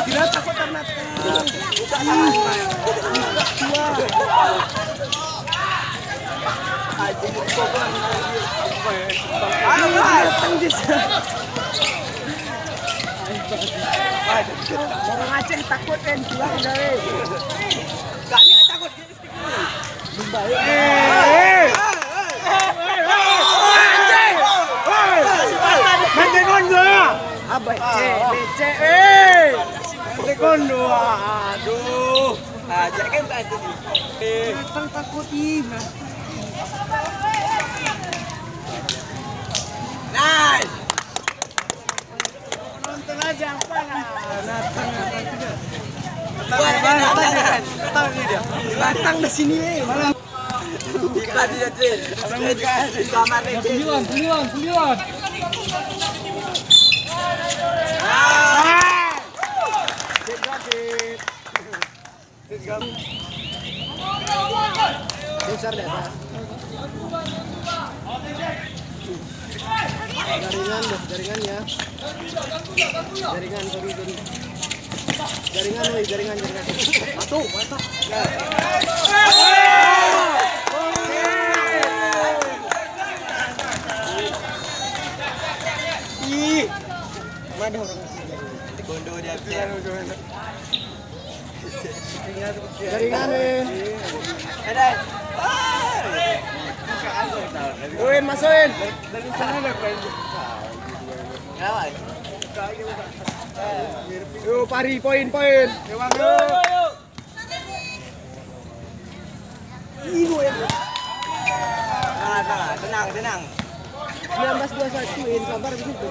Tidak takut karena orang Aceh takut kan pulang dari. Kami takut. Abai Sekondo, aduh, aja kan tadi. Datang takut ini. Nice. Nonton aja apa lah. Datang di sini. Iklan dia deh. Kamar nih. Pilihan. Besar deh, Pak. Jaringan ya. Jaringan. Masuk. Ih. Mana orang Kondo dia. Jaringan nih. Ada. Masukin. Dari sana ada poin. Yuk, pari poin. Yuk. Ibu ya. Tenang. 19-21 sabar begitu.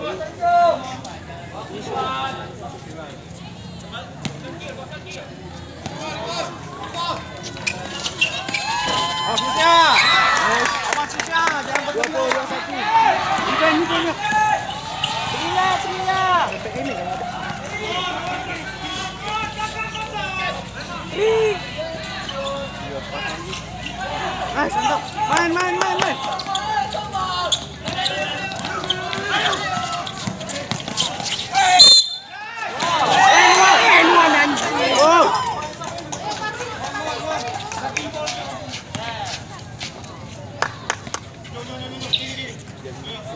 Awas jangan bertemu. 21. Ini. Sampai ini kan ada. Santap. Main.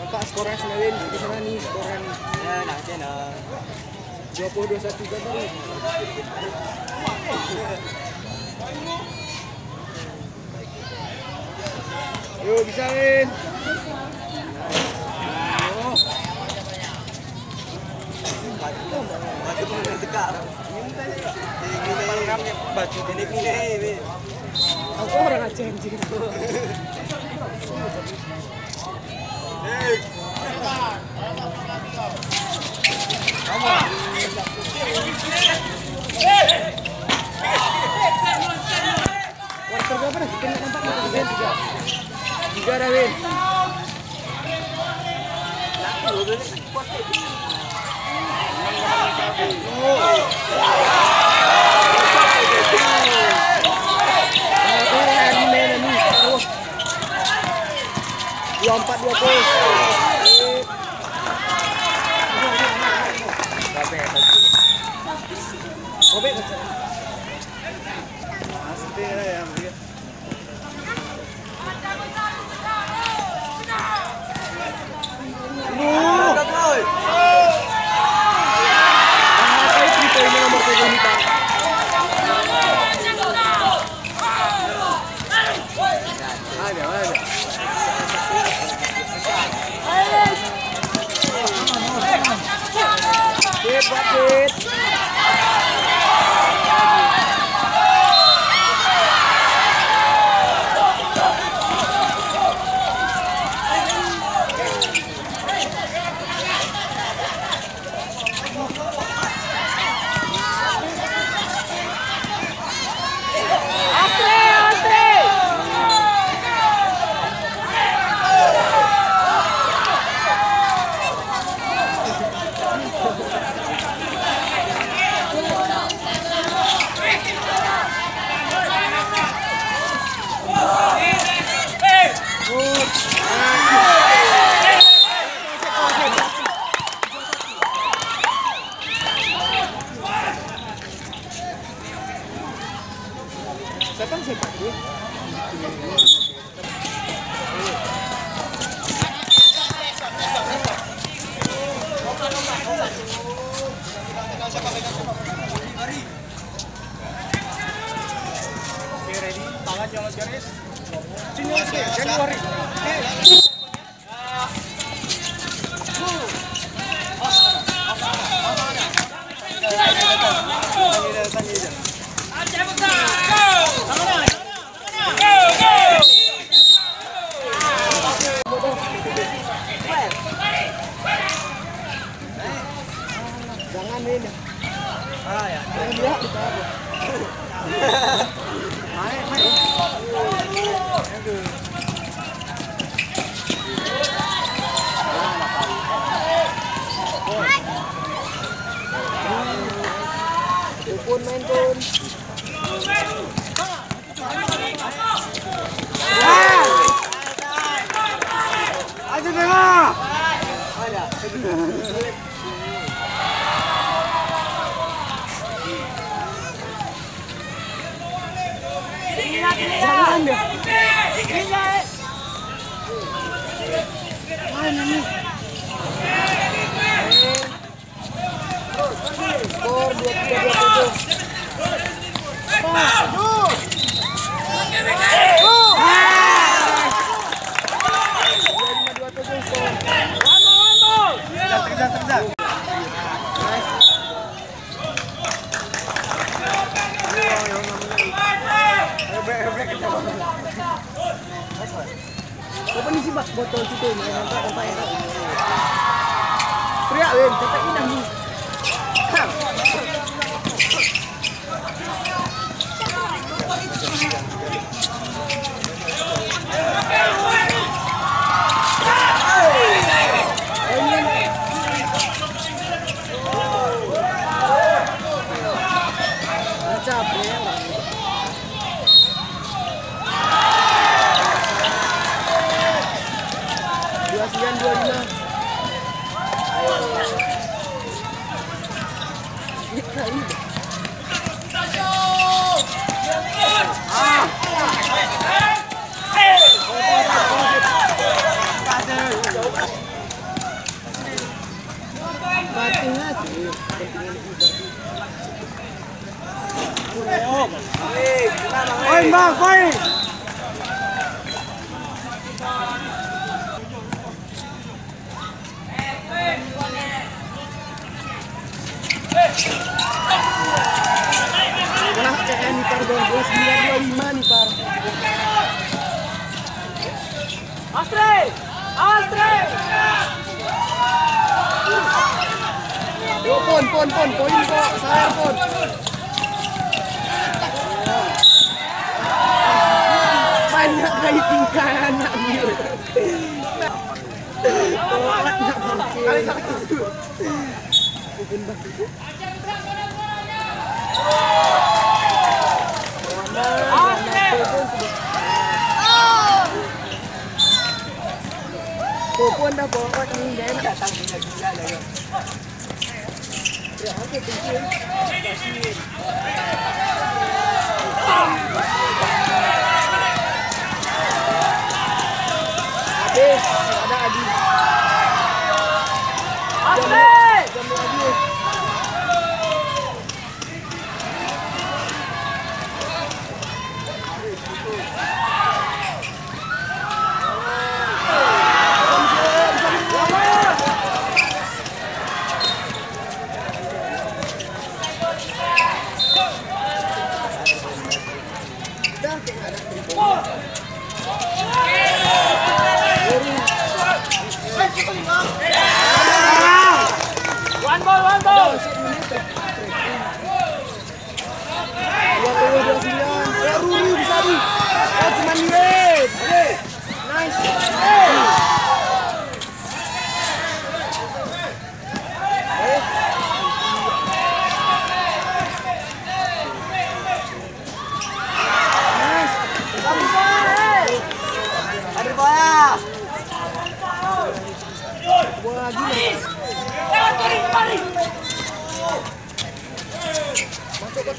Pak skornya Senawin di sana nih skoran. Ya, nanti 20-21 kan tadi. Yuk, bisa Win. Baju ini. Aku orang Aceh anjing. Warga berapa nih? Kita nampak tiga ada Win. Jangan ini. Ah ya. Pun main pun. Aja tengok. Ada. Jangan deh. Mana nih? Skor 2-3. Apa nih sih bak botol situ ini kontak ya. Teriak Win, kontak indah nih. Poin bang, poin. Nah, CN nih par 2925 nih par. Astre, Astre. Yo pon poin kok, saya pon. Banyak kali tingkah anak ni. Kali satu. Pun dah bawa ni dia nak datang gila dah. Ya, okey kecil. Habis, ada Adi. Asli! Jamu Adi. One ball. Ruri bisa di. Oh cuma niat. Nice. Ada bola. Bola lagi. Kembali. Masuk ke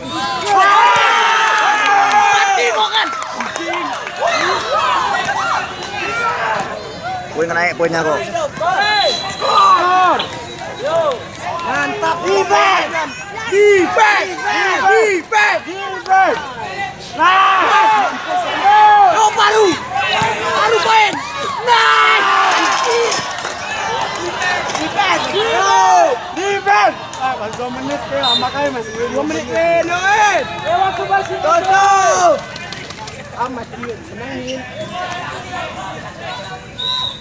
mati bukan. Poin naik poinnya kok. Skor. Yo. Mantap. Defense. Nah. Oh baru poin. Nice. Defense. 2 menit ya, makanya masih 2 menit Win. Waktu masih tutup. Amat dia senangin.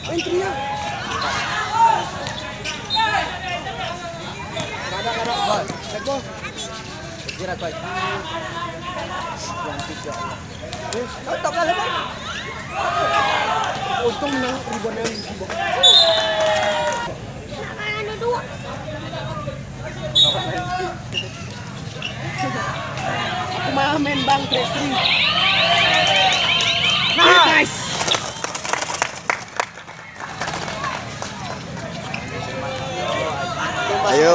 Intinya. Kada bal. Sego. Jirat baik. Yang 3. Wis, tetap lah lepas. Untung menang ribuan yang di bawah. Ada 2. Aku malah main bang tracing. Nice. Ayo.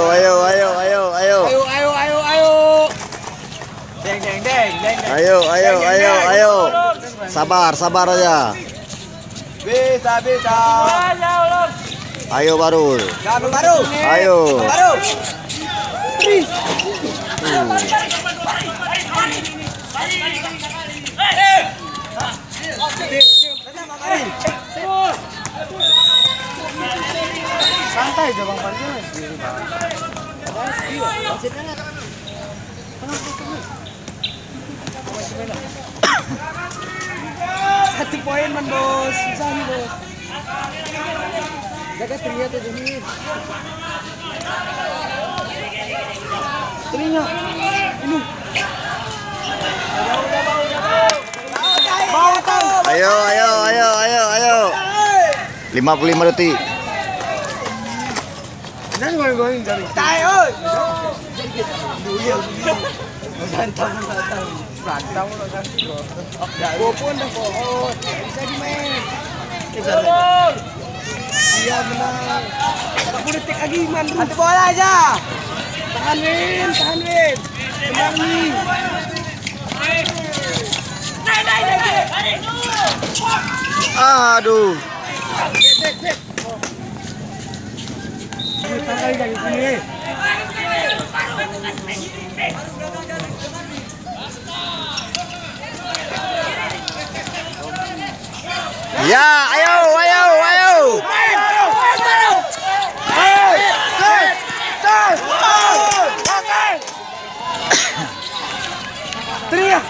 Deng. Ayo. Sabar aja. Bisa. Ayo baru. Baru. Ayo. Santai aja Bang Panji. Satu poin man bos, susah nih bos. Jaga teriak aja nih. Teriak. Ini. Mau tahu. Ayo. 55 detik. Jangan goyang dari. Tai oi. Berantem lo kan. Gua pun dah pohon. Bisa dimain. Iya menang. 40 detik lagi man. Satu bola aja. Tahan Win. Benar nih. Aduh. Sip. Tangkai dari sini. Ya, ayo. Teriak.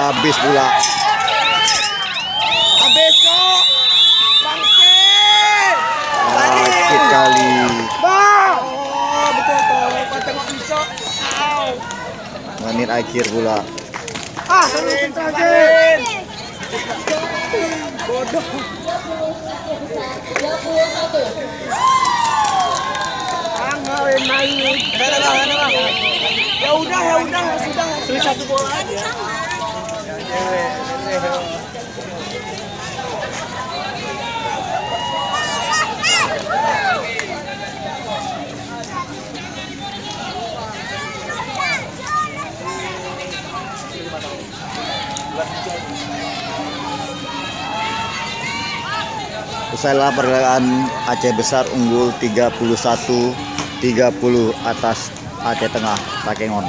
Habis pula. Habis kok. Bangke. Sakit kali. Bang. Oh, betul toh. Patang pisau. Au. Menit akhir pula. Salutin saja. Bodoh. Main. Ya udah, sudah. Beli 1 bola aja. Usailah pergelaran Aceh Besar unggul 31-30 atas Aceh Tengah Takengon.